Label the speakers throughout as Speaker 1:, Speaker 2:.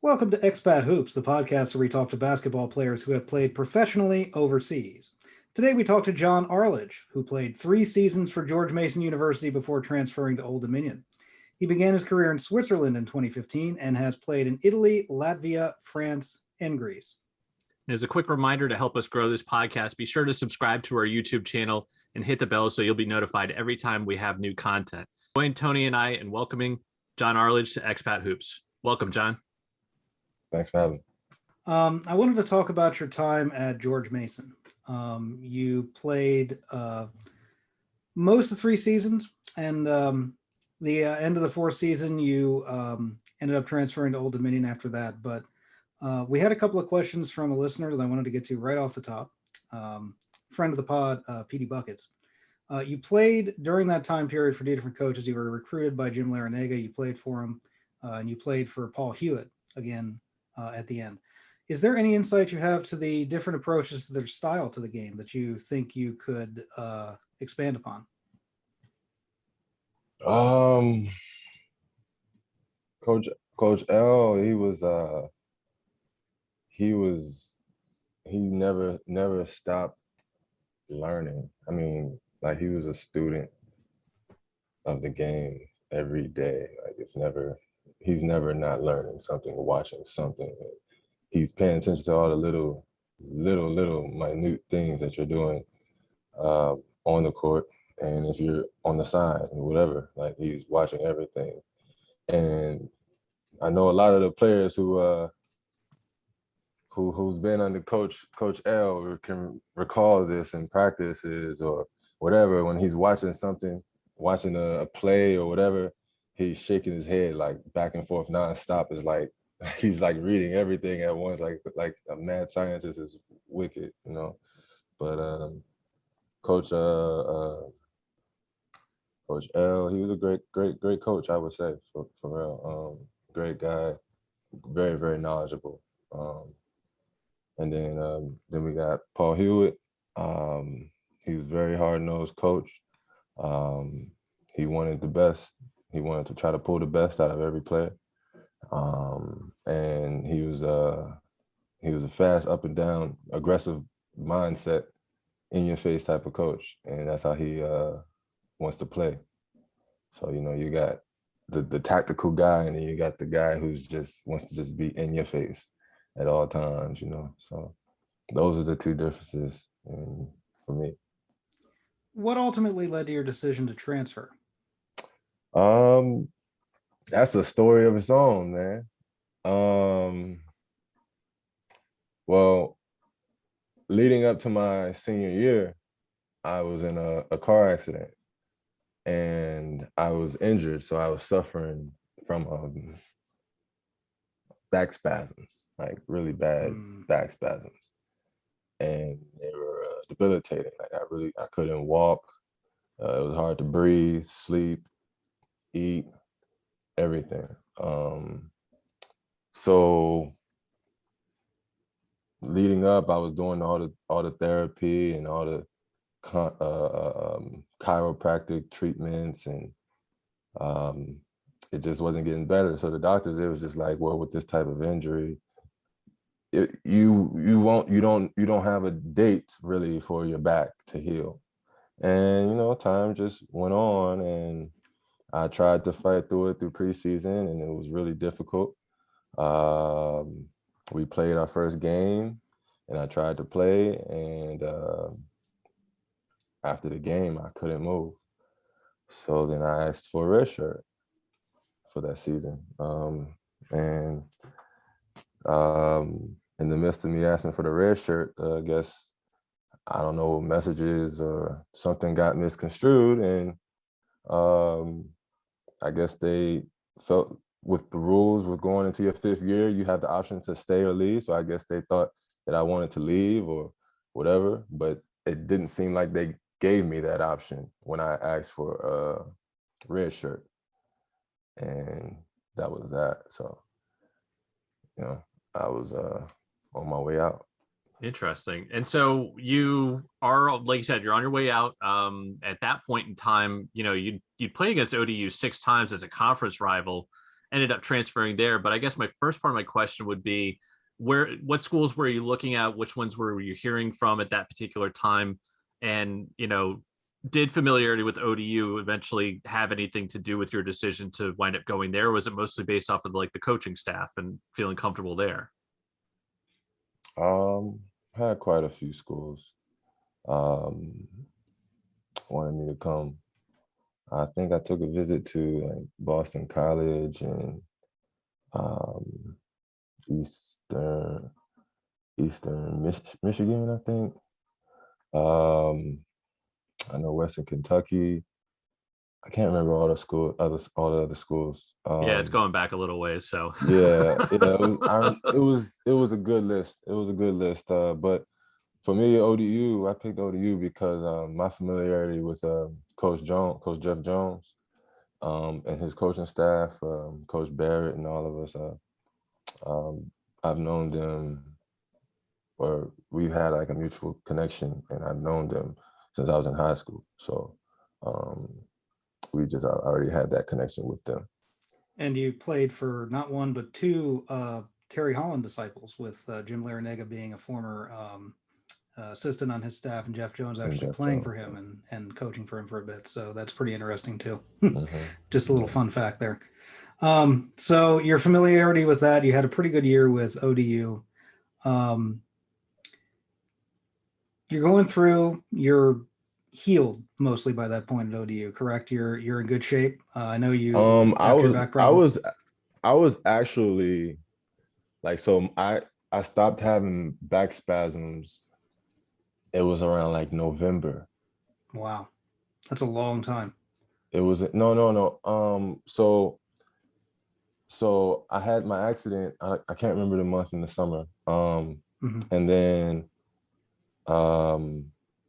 Speaker 1: Welcome to Expat Hoops, the podcast where we talk to basketball players who have played professionally overseas. Today we talk to Jon Arledge, who played 3 seasons for George Mason University before transferring to Old Dominion. He began his career in Switzerland in 2015 and has played in Italy, Latvia, France, and Greece.
Speaker 2: As a quick reminder to help us grow this podcast, be sure to subscribe to our YouTube channel and hit the bell so you'll be notified every time we have new content. Join Tony and I in welcoming Jon Arledge to Expat Hoops. Welcome, Jon.
Speaker 3: Thanks for having me.
Speaker 1: I wanted to talk about your time at George Mason. You played most of 3 seasons, and the end of the 4th season, you ended up transferring to Old Dominion after that. But we had a couple of questions from a listener that I wanted to get to right off the top. Friend of the pod, PD Buckets. You played during that time period for 2 different coaches. You were recruited by Jim Larinaga. You played for him, and you played for Paul Hewitt again at the end. Is there any insight you have to the different approaches to their style to the game that you think you could expand upon?
Speaker 3: Coach L, he never stopped learning. I mean, like, he was a student of the game every day. Like, he's never not learning something or watching something. He's paying attention to all the little minute things that you're doing on the court, and if you're on the side and whatever, like, he's watching everything. And I know a lot of the players who's been under Coach L can recall this in practices or whatever. When he's watching a play or whatever, he's shaking his head like back and forth nonstop. It's like he's like reading everything at once, like a mad scientist. Is wicked, you know. But Coach L, he was a great coach, I would say, for real. Great guy, very, very knowledgeable. And then we got Paul Hewitt. He was a very hard-nosed coach. He wanted the best. He wanted to try to pull the best out of every player. And he was a fast, up and down, aggressive mindset, in your face type of coach. And that's how he wants to play. So, you know, you got the tactical guy, and then you got the guy who's just wants to just be in your face at all times, you know. So those are the 2 differences for me.
Speaker 1: What ultimately led to your decision to transfer?
Speaker 3: That's a story of its own, man. Well, leading up to my senior year, I was in a car accident, and I was injured. So I was suffering from back spasms, like really bad back spasms. And they were debilitating. Like, I couldn't walk. It was hard to breathe, sleep, eat, everything. So leading up, I was doing all the therapy and all the chiropractic treatments, and it just wasn't getting better. So the doctors, it was just like, well, with this type of injury, you don't have a date really for your back to heal. And, you know, time just went on, and I tried to fight through preseason, and it was really difficult. We played our first game, and I tried to play, and after the game, I couldn't move. So then I asked for a red shirt for that season. In the midst of me asking for the red shirt, I guess, I don't know, messages or something got misconstrued, and I guess they felt with the rules with going into your 5th year, you have the option to stay or leave. So I guess they thought that I wanted to leave or whatever, but it didn't seem like they gave me that option when I asked for a red shirt. And that was that. So, you know, I was on my way out.
Speaker 2: Interesting. And so you are, like you said, you're on your way out. At that point in time, you know, you'd play against ODU 6 times as a conference rival. ended up transferring there. But I guess my first part of my question would be, what schools were you looking at? Which ones were you hearing from at that particular time? And, did familiarity with ODU eventually have anything to do with your decision to wind up going there? Or was it mostly based off of like the coaching staff and feeling comfortable there?
Speaker 3: Had quite a few schools wanted me to come. I think I took a visit to like Boston College and Eastern Michigan, I think. I know Western Kentucky. I can't remember all the other schools.
Speaker 2: Yeah, it's going back a little ways. So
Speaker 3: yeah, it was a good list. It was a good list. But for me, I picked ODU because my familiarity with Coach Jeff Jones, and his coaching staff, Coach Barrett, and all of us. I've known them, or we've had like a mutual connection, and I've known them since I was in high school. So I already had that connection with them.
Speaker 1: And you played for not one but two Terry Holland disciples, with Jim Larinaga being a former assistant on his staff, and Jeff Jones actually playing for him and coaching for him for a bit. So that's pretty interesting too. Just a little fun fact there. So your familiarity with that, you had a pretty good year with ODU. You're going through, you're healed mostly by that point at ODU, correct? You're in good shape. I know you.
Speaker 3: I was actually like, so I stopped having back spasms. It was around like November.
Speaker 1: Wow, that's a long time.
Speaker 3: It was no. So I had my accident. I can't remember the month in the summer. And then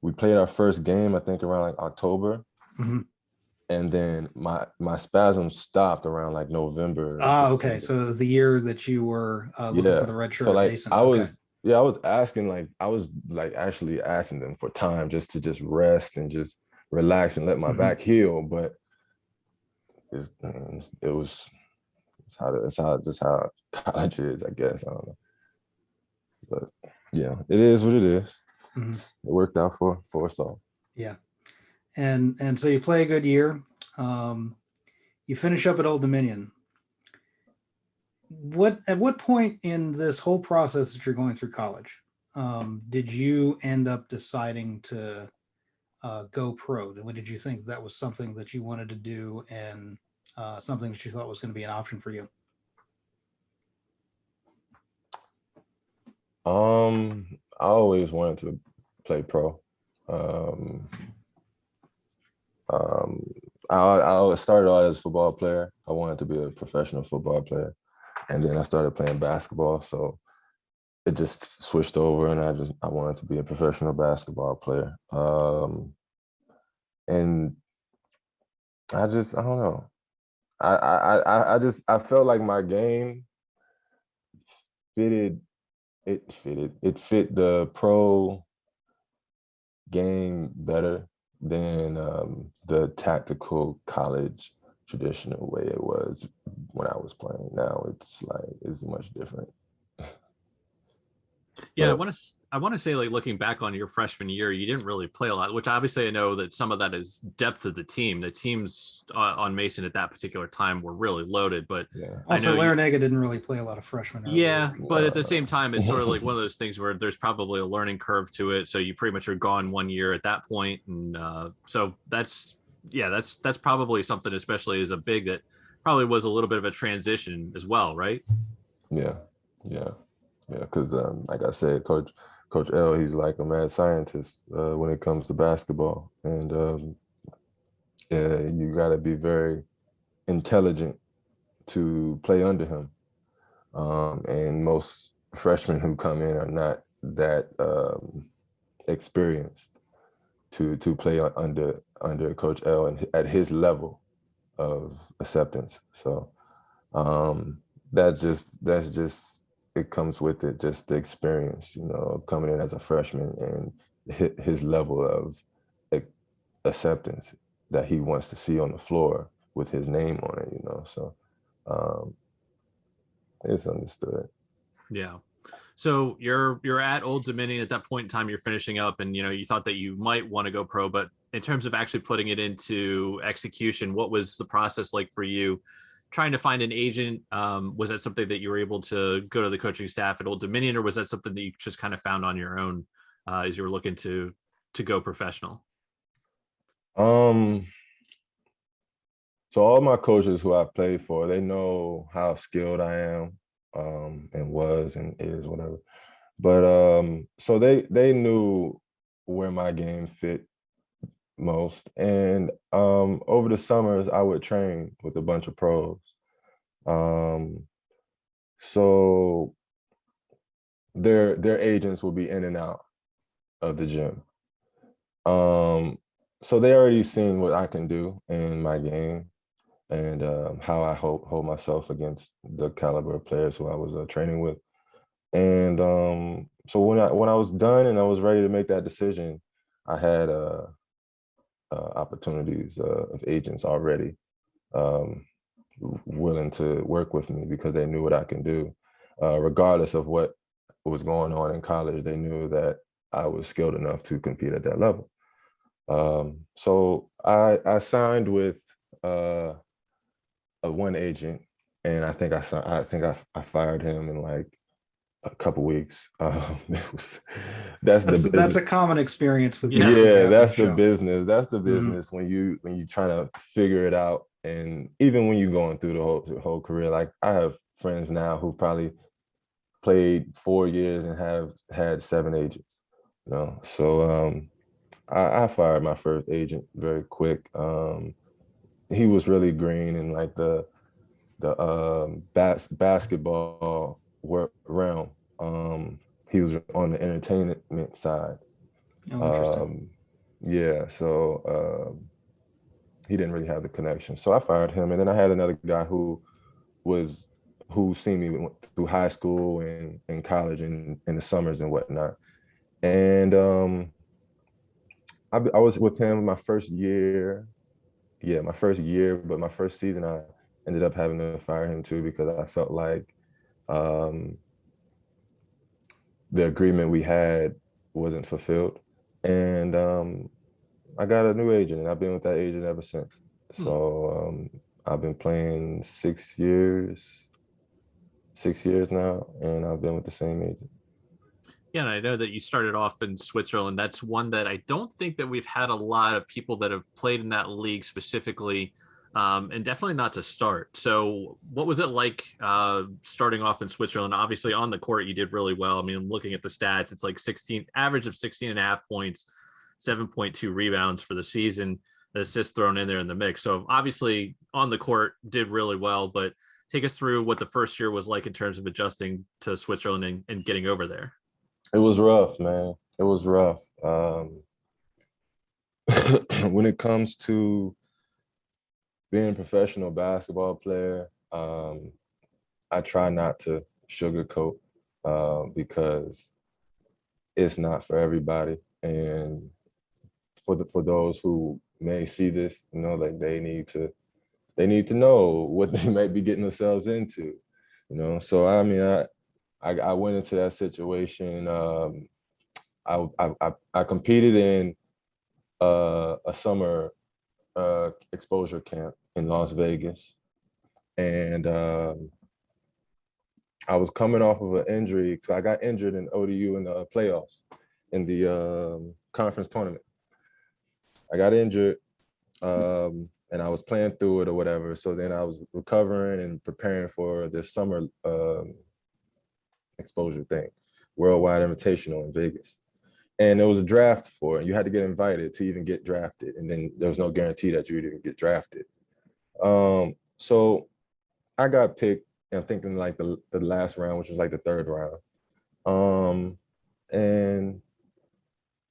Speaker 3: we played our first game, I think around like October. And then my spasms stopped around like November.
Speaker 1: Okay. So it was the year that you were looking for the red shirt.
Speaker 3: So like
Speaker 1: Mason.
Speaker 3: I was actually asking them for time just to rest and just relax and let my back heal. But it's how college is, I guess. I don't know. But yeah, it is what it is. It worked out for us all.
Speaker 1: Yeah. And so you play a good year. You finish up at Old Dominion. At what point in this whole process that you're going through college, did you end up deciding to go pro? When did you think that was something that you wanted to do, and something that you thought was going to be an option for you?
Speaker 3: I always wanted to play pro. I started out as a football player. I wanted to be a professional football player. And then I started playing basketball. So it just switched over, and I wanted to be a professional basketball player. And I don't know. I felt like my game fit the pro game better than the tactical college traditional way it was when I was playing. Now it's much different.
Speaker 2: Yeah, I want to say, like, looking back on your freshman year, you didn't really play a lot, which obviously I know that some of that is depth of the team. The teams on Mason at that particular time were really loaded, but
Speaker 1: also Larinaga didn't really play a lot of freshmen.
Speaker 2: Yeah, but at the same time, it's sort of like one of those things where there's probably a learning curve to it. So you pretty much are gone 1 year at that point, and so that's probably something, especially as a big, that probably was a little bit of a transition as well, right?
Speaker 3: Yeah. Because like I said, Coach L, he's like a mad scientist when it comes to basketball, and you got to be very intelligent to play under him. And most freshmen who come in are not that experienced to play under Coach L and at his level of acceptance. So that's just it comes with it, just the experience, coming in as a freshman and his level of acceptance that he wants to see on the floor with his name on it, So um, it's understood.
Speaker 2: Yeah. So you're at Old Dominion at that point in time. You're finishing up, and you thought that you might want to go pro, but in terms of actually putting it into execution, what was the process like for you? Trying to find an agent, was that something that you were able to go to the coaching staff at Old Dominion, or was that something that you just kind of found on your own as you were looking to go professional?
Speaker 3: So all my coaches who I played for, they know how skilled I am, and was and is, whatever. But so they knew where my game fit most. And over the summers, I would train with a bunch of pros. So their agents will be in and out of the gym. So they already seen what I can do in my game, and how I hold myself against the caliber of players who I was training with. And so when I was done and I was ready to make that decision, I had opportunities of agents already willing to work with me because they knew what I can do. Regardless of what was going on in college, they knew that I was skilled enough to compete at that level. So I signed with one agent, and I think I fired him in like a couple weeks.
Speaker 1: That's a common experience with
Speaker 2: Yeah.
Speaker 1: guys like
Speaker 3: yeah,
Speaker 1: that
Speaker 3: that's
Speaker 1: on
Speaker 3: the
Speaker 1: show.
Speaker 3: business. That's the
Speaker 1: Mhm.
Speaker 3: business when you try to figure it out, and even when you're going through the whole career. Like I have friends now who probably played 4 years and have had 7 agents. So I fired my first agent very quick. He was really green in like the basketball realm. He was on the entertainment side.
Speaker 1: Oh, interesting.
Speaker 3: Yeah, so he didn't really have the connection. So I fired him, and then I had another guy who seen me through high school and college and in the summers and whatnot. And I was with him my first year. Yeah, my first year, but my first season I ended up having to fire him too because I felt like um, the agreement we had wasn't fulfilled. And I got a new agent, and I've been with that agent ever since.
Speaker 2: Hmm.
Speaker 3: So I've been playing 6 years now, and I've been with the same agent.
Speaker 2: Yeah, and I know that you started off in Switzerland. That's one that I don't think that we've had a lot of people that have played in that league specifically, and definitely not to start. So, what was it like starting off in Switzerland? Obviously, on the court, you did really well. I mean, looking at the stats, it's like 16, average of 16 and a half points, 7.2 rebounds for the season, the assists thrown in there in the mix. So, obviously, on the court, did really well. But take us through what the first year was like in terms of adjusting to Switzerland and getting over there.
Speaker 3: It was rough, man. It was rough. When it comes to being a professional basketball player, I try not to sugarcoat because it's not for everybody. And for those who may see this, like they need to know what they might be getting themselves into. So I mean, I went into that situation. I competed in a summer exposure camp in Las Vegas, and I was coming off of an injury. So I got injured in ODU in the playoffs in the conference tournament. I got injured, and I was playing through it or whatever. So then I was recovering and preparing for this summer exposure thing, Worldwide Invitational in Vegas. And there was a draft for it. You had to get invited to even get drafted. And then there was no guarantee that you would even get drafted. So I got picked, I'm thinking like the last round, which was like the third round. And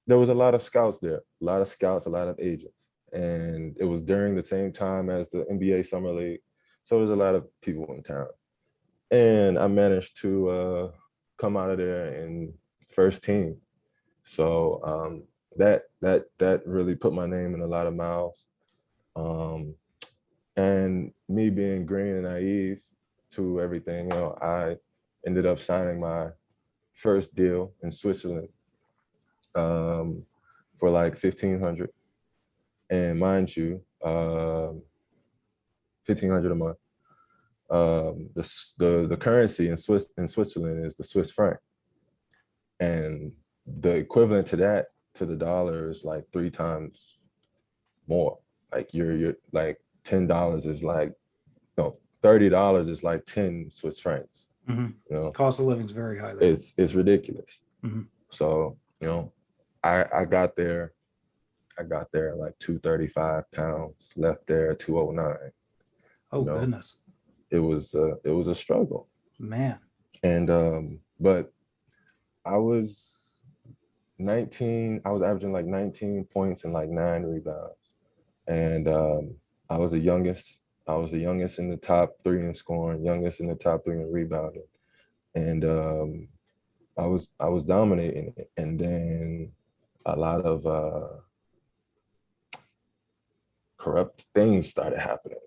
Speaker 3: there was a lot of scouts there, a lot of scouts, a lot of agents. And it was during the same time as the NBA Summer League. So there's a lot of people in town. And I managed to come out of there in first team. So that really put my name in a lot of mouths. And me being green and naive to everything, you know, I ended up signing my first deal in Switzerland for like 1,500. And mind you, 1,500 a month. The currency in Switzerland is the Swiss franc, and the equivalent to that to the dollar is like 3 times more. Like you're like $10 is like, no, $30 is like 10 Swiss francs.
Speaker 1: Mm-hmm.
Speaker 3: You know,
Speaker 1: Cost of living is very high there.
Speaker 3: it's ridiculous.
Speaker 1: Mm-hmm.
Speaker 3: So, you know, I got there like 235 pounds, left there 209.
Speaker 1: Oh,
Speaker 3: you know?
Speaker 1: goodness.
Speaker 3: It was a struggle,
Speaker 1: man.
Speaker 3: And but I was 19. I was averaging like 19 points and like 9 rebounds, and I was the youngest. I was the youngest in the top 3 in scoring, youngest in the top 3 in rebounding, and I was dominating it. And then a lot of corrupt things started happening.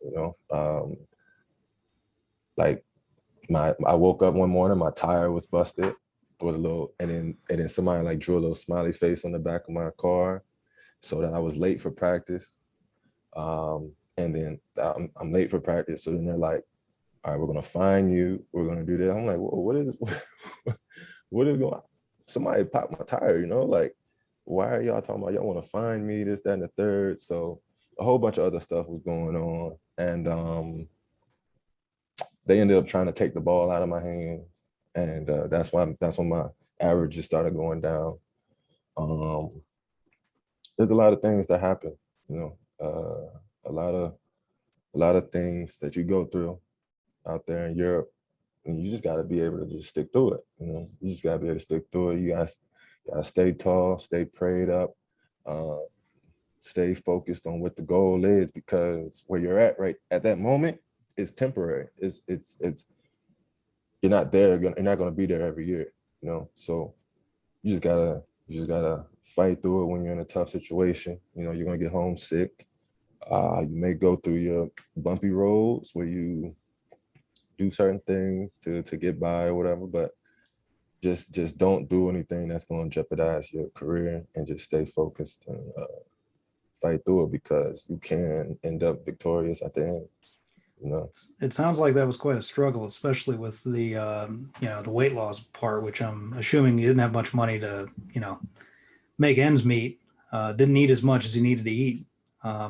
Speaker 3: Like I woke up one morning, my tire was busted with a little, and then somebody like drew a little smiley face on the back of my car, so that I was late for practice. And then I'm late for practice, so then they're like, "All right, we're gonna fine you. We're gonna do that." I'm like, "Whoa, what is what is going on? Somebody popped my tire, like, why are y'all talking about y'all want to fine me, this, that, and the third?" So a whole bunch of other stuff was going on, and they ended up trying to take the ball out of my hands, and that's when my averages started going down. There's a lot of things that happen, a lot of things that you go through out there in Europe, and you just got to be able to just stick through it. You just got to be able to stick through it. You got to stay tall, stay prayed up, stay focused on what the goal is, because where you're at right at that moment is temporary. It's you're not there. You're not going to be there every year. So you just gotta fight through it when you're in a tough situation. You're gonna get homesick. You may go through your bumpy roads where you do certain things to get by or whatever, but just don't do anything that's going to jeopardize your career, and just stay focused and fight through it, because you can end up victorious at the end.
Speaker 1: It sounds like that was quite a struggle, especially with the the weight loss part, which I'm assuming you didn't have much money to make ends meet. Didn't eat as much as you needed to eat,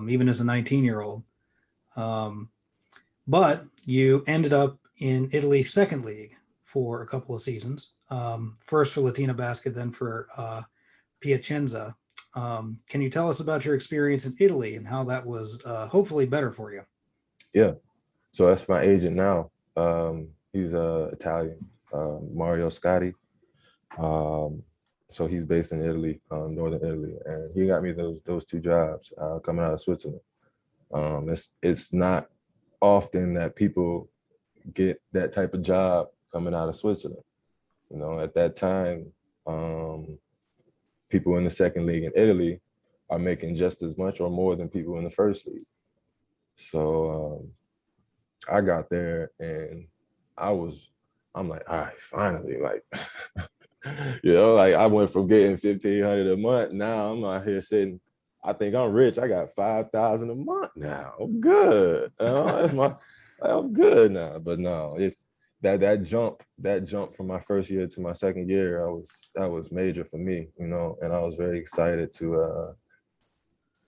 Speaker 1: even as a 19-year-old. But you ended up in Italy's second league for a couple of seasons. First for Latina Basket, then for Piacenza. Can you tell us about your experience in Italy and how that was hopefully better for you?
Speaker 3: Yeah. So that's my agent now. He's Italian, Mario Scotti. So he's based in Italy, northern Italy, and he got me those 2 jobs coming out of Switzerland. It's not often that people get that type of job coming out of Switzerland. At that time, people in the second league in Italy are making just as much or more than people in the first league. So I got there, and I'm like, all right, finally, like, like I went from getting 1,500 a month. Now I'm out here sitting, I think I'm rich. I got 5,000 a month now. I'm good. I'm good now. But no, it's that jump from my first year to my second year, that was major for me, and I was very excited to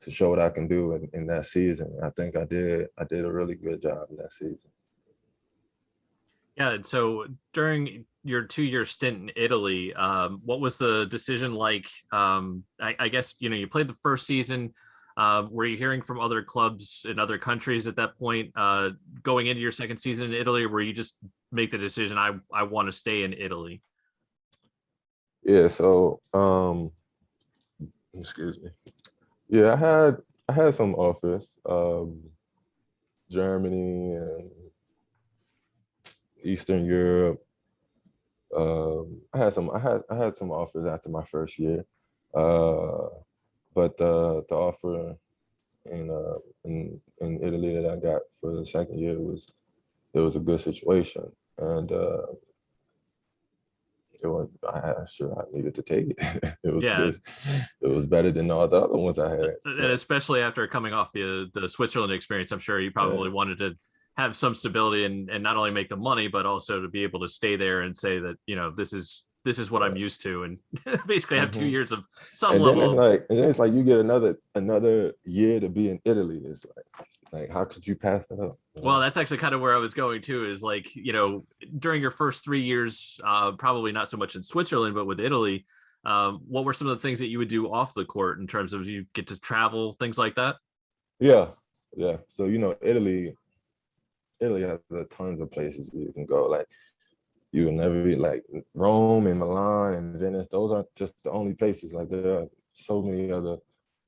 Speaker 3: show what I can do in that season. I think I did a really good job in that season.
Speaker 2: Yeah. So during your 2-year stint in Italy, what was the decision like? I guess, you played the first season. Were you hearing from other clubs in other countries at that point, going into your second season in Italy, or were you just make the decision, I want to stay in Italy?
Speaker 3: Yeah. So, excuse me. Yeah, I had some offers, Germany and Eastern Europe. I had some offers after my first year, but the offer in Italy that I got for the second year. It was a good situation, and I needed to take it. It was
Speaker 2: Yeah.
Speaker 3: just, it was better than all the other ones I had.
Speaker 2: And especially after coming off the Switzerland experience, I'm sure you probably wanted to have some stability and not only make the money, but also to be able to stay there and say that, this is what I'm used to, and basically have 2 years of some
Speaker 3: and
Speaker 2: level.
Speaker 3: Then it's like you get another year to be in Italy. It's like how could you pass that up?
Speaker 2: Well, that's actually kind of where I was going to, is like, during your first 3 years, probably not so much in Switzerland, but with Italy, what were some of the things that you would do off the court in terms of you get to travel, things like that?
Speaker 3: Yeah. So Italy has tons of places you can go. Like you will never be like Rome and Milan and Venice. Those aren't just the only places. Like there are so many other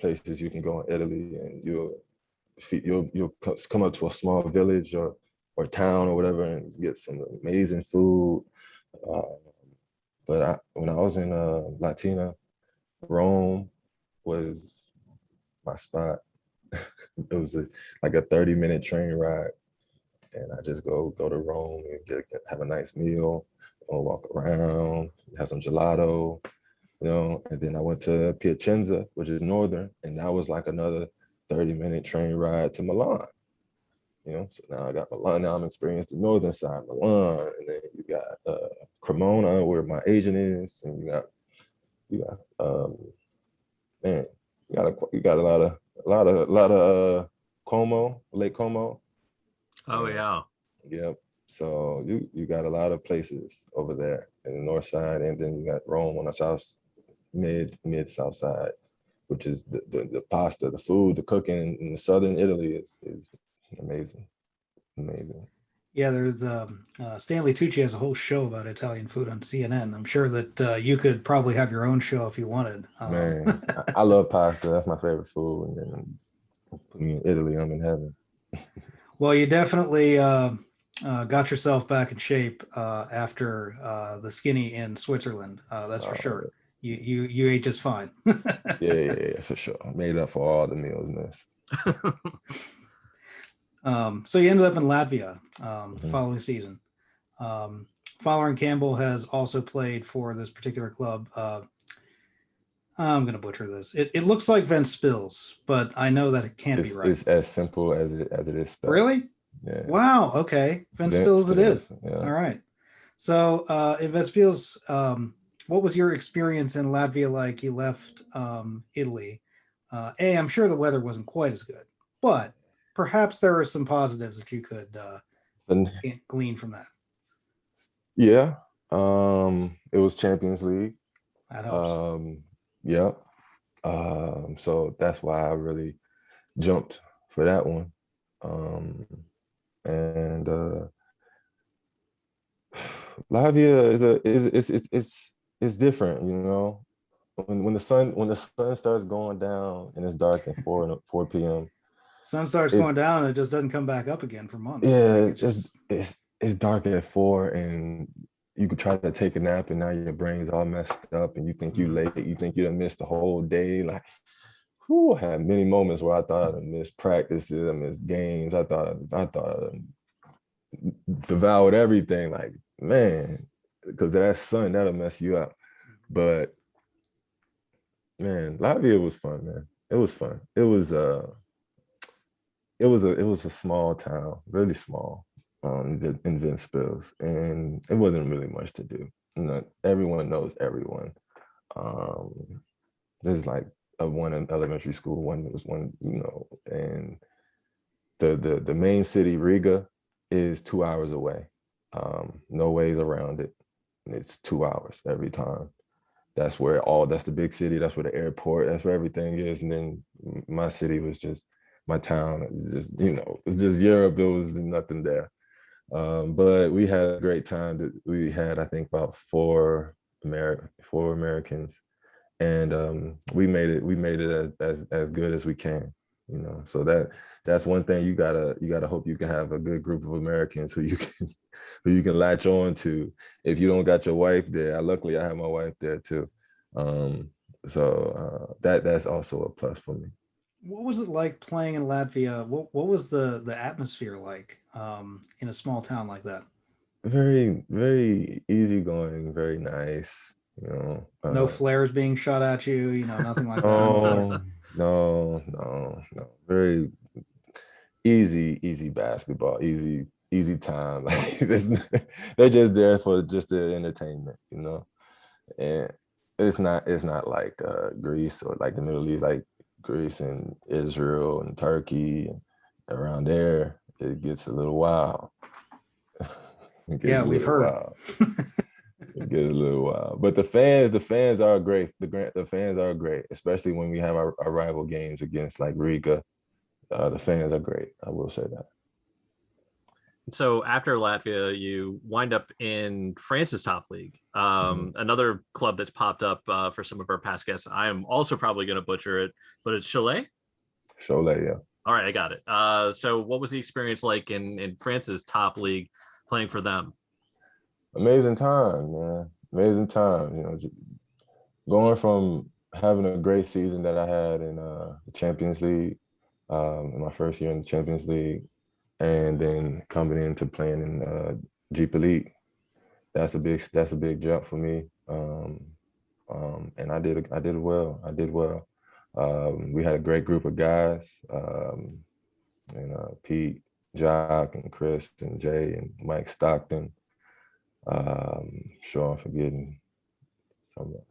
Speaker 3: places you can go in Italy, and you'll come up to a small village or town or whatever and get some amazing food. But when I was in Latina, Rome was my spot. It was like a 30-minute train ride, and I just go to Rome and have a nice meal, or walk around, have some gelato, and then I went to Piacenza, which is northern, and that was like another 30-minute train ride to Milan. So now I got Milan. Now I'm experienced the northern side, Milan, and then you got Cremona, where my agent is, and you got man, you got a lot of Como, Lake Como.
Speaker 2: Oh yeah.
Speaker 3: Yep. So you got a lot of places over there in the north side, and then you got Rome on the mid south side, which is the pasta, the food, the cooking in the southern Italy is amazing.
Speaker 1: Yeah, there's Stanley Tucci has a whole show about Italian food on CNN. I'm sure that you could probably have your own show if you wanted.
Speaker 3: Man, I love pasta. That's my favorite food. And then put me in Italy, I'm in heaven.
Speaker 1: Well, you definitely got yourself back in shape after the skinny in Switzerland. That's for sure. You ate just fine.
Speaker 3: yeah, for sure. I made up for all the meals missed.
Speaker 1: So you ended up in Latvia the following season. Following Campbell has also played for this particular club. I'm going to butcher this. It looks like Ventspils, but I know that it can't be right.
Speaker 3: It's as simple as it is spelled.
Speaker 1: Really?
Speaker 3: Yeah.
Speaker 1: Wow. Okay. Ventspils it is. Yeah. All right. So in Ventspils, what was your experience in Latvia like? You left Italy. I'm sure the weather wasn't quite as good, but perhaps there are some positives that you could glean from that.
Speaker 3: Yeah. It was Champions League.
Speaker 1: That helps.
Speaker 3: Yeah. So that's why I really jumped for that one. And Latvia is different, When the sun starts going down and it's dark at 4 p.m.
Speaker 1: Sun starts going down and it just doesn't come back up again for months.
Speaker 3: Yeah, it's dark at 4 and you could try to take a nap and now your brain's all messed up and you think you late, you think you done missed the whole day. Like, I had many moments where I thought I missed practices, I missed games. I thought I devoured everything. Like, man, because that sun, that'll mess you up. But man, Latvia was fun, man. It was fun. It was a small town, really small, in Ventspils, and it wasn't really much to do. Everyone knows everyone. There's like one elementary school, one, and the main city, Riga, is 2 hours away. No ways around it. It's 2 hours every time. That's the big city. That's where the airport, that's where everything is. And then my city was just my town. It's just Europe. There was nothing there. But we had a great time. We had, I think, about four Americans, and we made it as good as we can. So that's one thing you gotta hope you can have a good group of Americans who you can latch on to if you don't got your wife there. Luckily, I have my wife there too. So that's also a plus for me.
Speaker 1: What was it like playing in Latvia? What was the atmosphere like in a small town like that?
Speaker 3: Very, very easygoing, very nice. You know,
Speaker 1: No flares being shot at you, nothing like that.
Speaker 3: no, no. Very easy basketball, easy time. Like they're just there for just the entertainment, you know. And it's not like Greece or like the Middle East, like Greece and Israel and Turkey and around there. It gets a little wild. It gets
Speaker 1: Yeah,
Speaker 3: a
Speaker 1: we've
Speaker 3: little
Speaker 1: heard.
Speaker 3: wild. It gets a little wild. But the fans are great. The fans are great, especially when we have our rival games against like Riga. The fans are great. I will say that.
Speaker 2: So after Latvia, you wind up in France's top league. Another club that's popped up for some of our past guests. I am also probably going to butcher it, but it's Cholet.
Speaker 3: Cholet, yeah.
Speaker 2: All right, I got it. So what was the experience like in France's top league playing for them?
Speaker 3: Amazing time, man. Amazing time. You know, going from having a great season that I had in the Champions League, in my first year in the Champions League, and then coming into playing in Jeep Elite. That's a big jump for me. And I did well. I did well. We had a great group of guys, and Pete, Jock, and Chris, and Jay, and Mike Stockton. Sure, I'm forgetting somebody.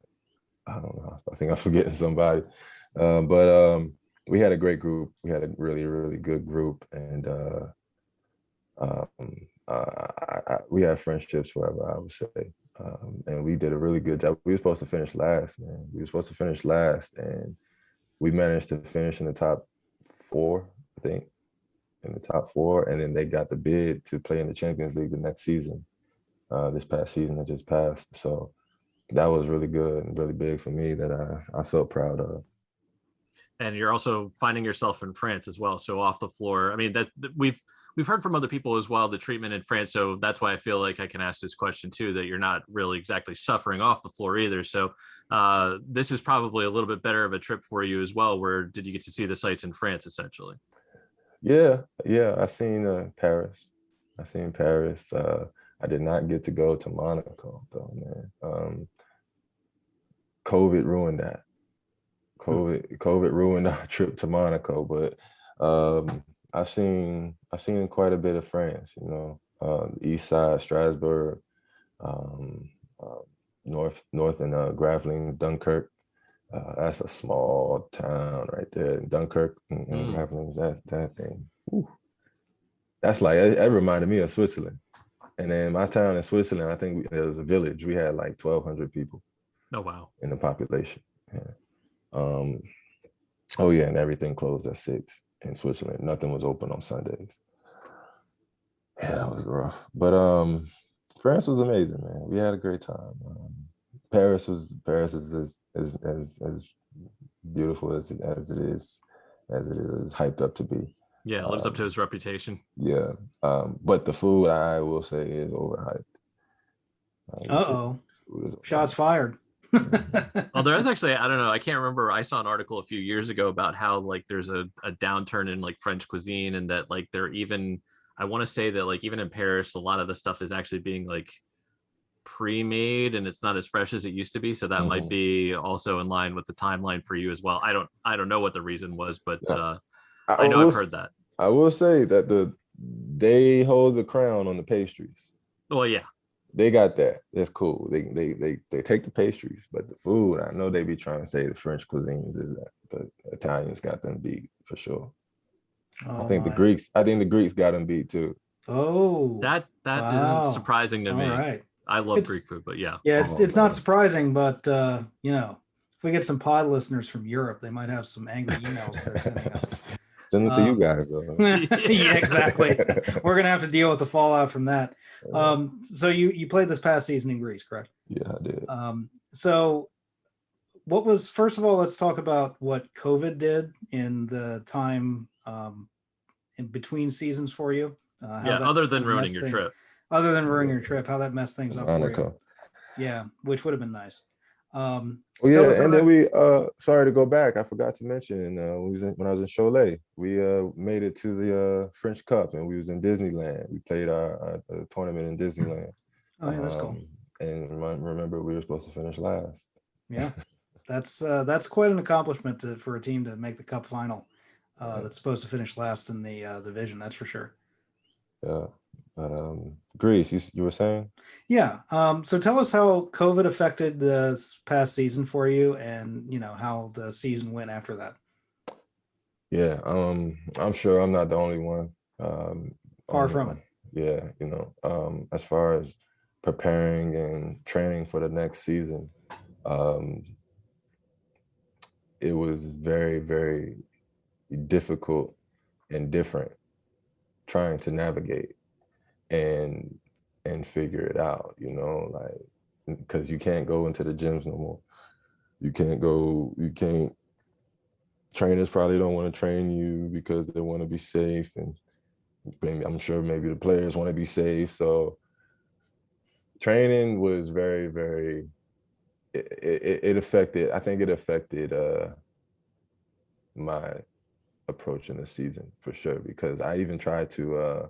Speaker 3: I don't know. I think I'm forgetting somebody. But we had a great group. We had a really, really good group, and we had friendships forever, I would say. And we did a really good job. We were supposed to finish last, man. We were supposed to finish last, and we managed to finish in the top four, I think, in the top four. And then they got the bid to play in the Champions League the next season, this past season that just passed. So that was really good and really big for me that I felt proud of.
Speaker 2: And you're also finding yourself in France as well. So off the floor, I mean, that we've heard from other people as well, the treatment in France. So that's why I feel like I can ask this question too, that you're not really exactly suffering off the floor either. So this is probably a little bit better of a trip for you as well. Where did you get to see the sights in France essentially?
Speaker 3: Yeah. I seen Paris. I did not get to go to Monaco though, man. COVID ruined that. COVID ruined our trip to Monaco, but I've seen quite a bit of France, you know, East Side, Strasbourg, North and Gravelines, Dunkirk. That's a small town right there. Dunkirk and Gravelines, that's that thing. Whew. That's like, it reminded me of Switzerland. And then my town in Switzerland, I think it was a village. We had like 1,200 people.
Speaker 2: Oh, wow.
Speaker 3: In the population. Yeah. Oh yeah, and everything closed at 6 in Switzerland. Nothing was open on Sundays. Yeah, that was rough. But France was amazing, man. We had a great time. Paris is as beautiful as it is hyped up to be.
Speaker 2: Yeah, it lives up to his reputation.
Speaker 3: Yeah. But the food, I will say, is overhyped.
Speaker 1: Shots fired.
Speaker 2: Well, there is actually, I don't know, I can't remember. I saw an article a few years ago about how like there's a downturn in like French cuisine, and that like they're even, I want to say that like even in Paris, a lot of the stuff is actually being like pre-made and it's not as fresh as it used to be. So that might be also in line with the timeline for you as well. I don't know what the reason was, but I know I've heard that.
Speaker 3: I will say that they hold the crown on the pastries.
Speaker 2: Well, yeah.
Speaker 3: They got that. That's cool. They take the pastries, but the food, I know they be trying to say the French cuisines is that, but Italians got them beat for sure. I think the Greeks got them beat too.
Speaker 1: Oh,
Speaker 2: that wow. Isn't surprising to me.
Speaker 1: Right.
Speaker 2: I love Greek food, but yeah.
Speaker 1: Yeah, it's not surprising, but you know, if we get some pod listeners from Europe, they might have some angry emails they're sending us.
Speaker 3: Send them to you guys, though.
Speaker 1: Yeah, exactly. We're gonna have to deal with the fallout from that. So you played this past season in Greece, correct?
Speaker 3: Yeah, I did.
Speaker 1: So what was, first of all, let's talk about what COVID did in the time in between seasons for you.
Speaker 2: Other than ruining your trip.
Speaker 1: Other than ruining your trip, how that messed things up for you. Yeah, which would have been nice.
Speaker 3: Oh
Speaker 1: Tell
Speaker 3: yeah,
Speaker 1: us
Speaker 3: and then
Speaker 1: about.
Speaker 3: we sorry to go back, I forgot to mention when I was in Cholet, we made it to the French Cup, and we was in Disneyland. We played our tournament in Disneyland.
Speaker 1: Oh yeah, that's cool.
Speaker 3: Remember we were supposed to finish last.
Speaker 1: Yeah, that's quite an accomplishment for a team to make the cup final. That's supposed to finish last in the division. That's for sure.
Speaker 3: Yeah, but Greece, you were saying?
Speaker 1: Yeah. So tell us how COVID affected this past season for you, and how the season went after that.
Speaker 3: Yeah, I'm sure I'm not the only one.
Speaker 1: Far
Speaker 3: On
Speaker 1: from it.
Speaker 3: Yeah, as far as preparing and training for the next season, um, it was very, very difficult and different trying to navigate and figure it out, like, because you can't go into the gyms no more. You can't, trainers probably don't want to train you because they want to be safe, and maybe, I'm sure maybe the players want to be safe. So training was very, very, it affected, I think it affected my approach in the season for sure, because I even tried to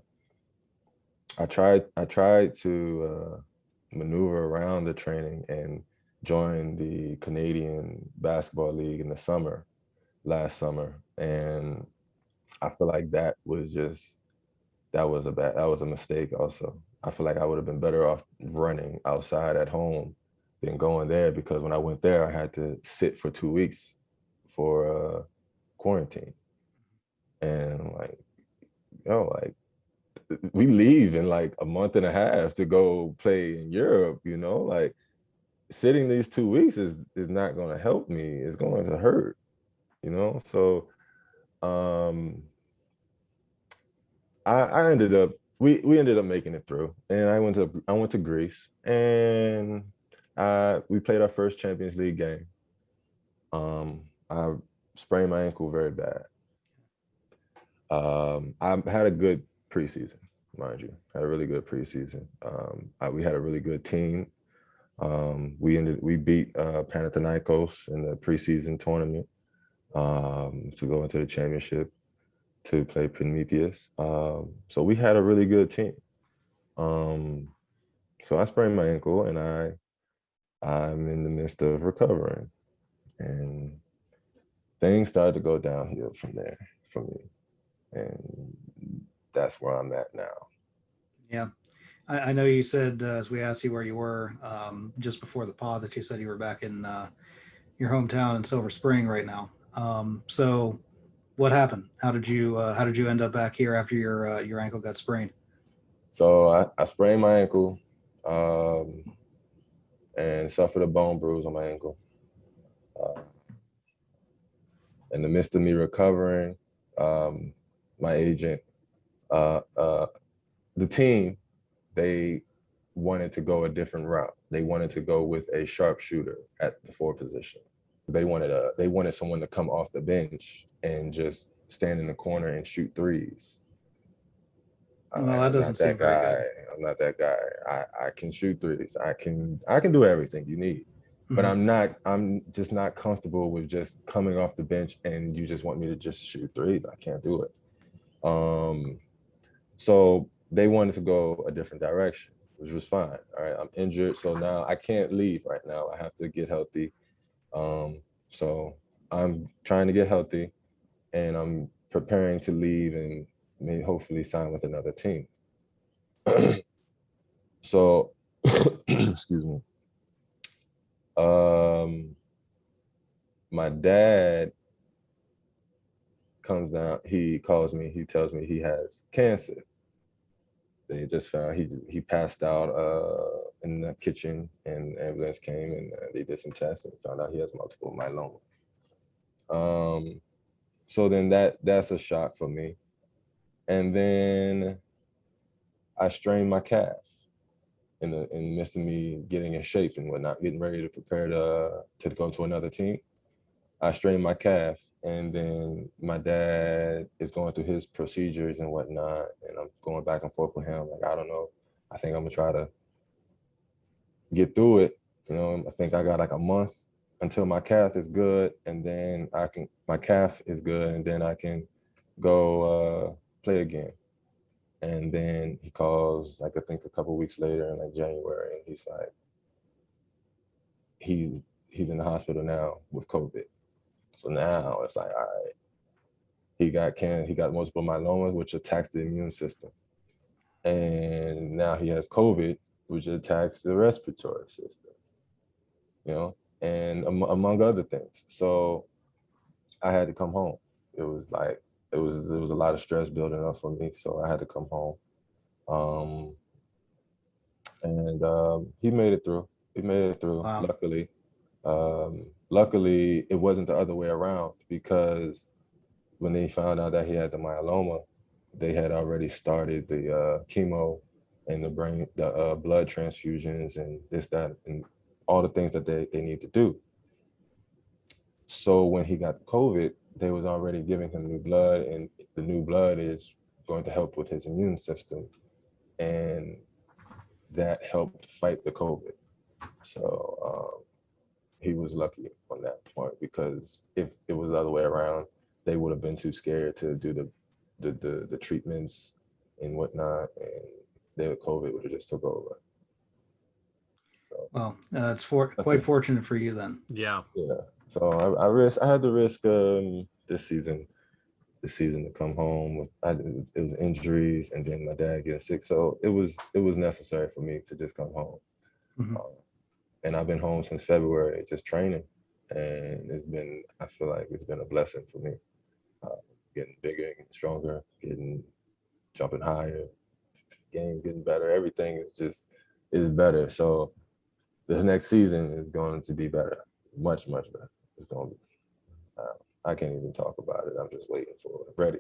Speaker 3: I tried to maneuver around the training and join the Canadian Basketball League in the summer, last summer. And I feel like that was a mistake also. I feel like I would have been better off running outside at home than going there, because when I went there, I had to sit for 2 weeks for quarantine. And like, like, we leave in like a month and a half to go play in Europe, like, sitting these 2 weeks is not going to help me. It's going to hurt, So I ended up we ended up making it through, and I went to Greece, and we played our first Champions League game. I sprained my ankle very bad. I had a good preseason, mind you. Had a really good preseason. We had a really good team. We beat Panathinaikos in the preseason tournament to go into the championship to play Prometheus. So we had a really good team. So I sprained my ankle, and I'm in the midst of recovering, and things started to go downhill from there for me, and that's where I'm at now.
Speaker 1: Yeah. I know you said, as we asked you where you were just before the pod, that you said you were back in your hometown in Silver Spring right now. So what happened? How did you end up back here after your ankle got sprained?
Speaker 3: So I sprained my ankle and suffered a bone bruise on my ankle. In the midst of me recovering, my agent, the team, they wanted to go a different route. They wanted to go with a sharpshooter at the 4 position. They wanted someone to come off the bench and just stand in the corner and shoot threes.
Speaker 1: Well, that doesn't seem very good.
Speaker 3: I'm not that guy. I can shoot threes. I can do everything you need. But I'm just not comfortable with just coming off the bench and you just want me to just shoot threes. I can't do it. So they wanted to go a different direction, which was fine. All right, I'm injured, so now I can't leave right now. I have to get healthy. So I'm trying to get healthy, and I'm preparing to leave and maybe hopefully sign with another team. So, excuse me. My dad comes down, he calls me, he tells me he has cancer. They just found he passed out in the kitchen, and ambulance came, and they did some tests and found out he has multiple myeloma. So then that's a shock for me. And then I strained my calf in the midst of me getting in shape and whatnot, getting ready to prepare to go to another team. I strained my calf, and then my dad is going through his procedures and whatnot, and I'm going back and forth with him. Like, I don't know. I think I'm gonna try to get through it, You know, I think I got like a month until my calf is good, and then my calf is good, and then I can go play again. And then he calls, like I think a couple weeks later in like January, and he's like, he's in the hospital now with COVID. So now it's like, all right, he got multiple myeloma, which attacks the immune system. And now he has COVID, which attacks the respiratory system, you know, and among other things. So I had to come home. It was like, it was a lot of stress building up for me. So I had to come home. He made it through. He made it through,
Speaker 1: Wow.
Speaker 3: luckily. Luckily, it wasn't the other way around, because when they found out that he had the myeloma, they had already started the chemo and the blood transfusions and this, that, and all the things that they need to do. So when he got COVID, they was already giving him new blood, and the new blood is going to help with his immune system. And that helped fight the COVID. So he was lucky on that point, because if it was the other way around, they would have been too scared to do the treatments and whatnot, and the COVID would have just took over. So,
Speaker 1: Well, it's quite fortunate for you then.
Speaker 2: Yeah.
Speaker 3: Yeah. So I had to risk this season to come home. It was injuries, and then my dad getting sick, so it was necessary for me to just come home.
Speaker 1: Mm-hmm.
Speaker 3: And I've been home since February, just training, and I feel like it's been a blessing for me. Getting bigger, getting stronger, jumping higher, games getting better. Everything is better. So this next season is going to be better, much, much better. It's going to be. I can't even talk about it. I'm just waiting for it. Ready.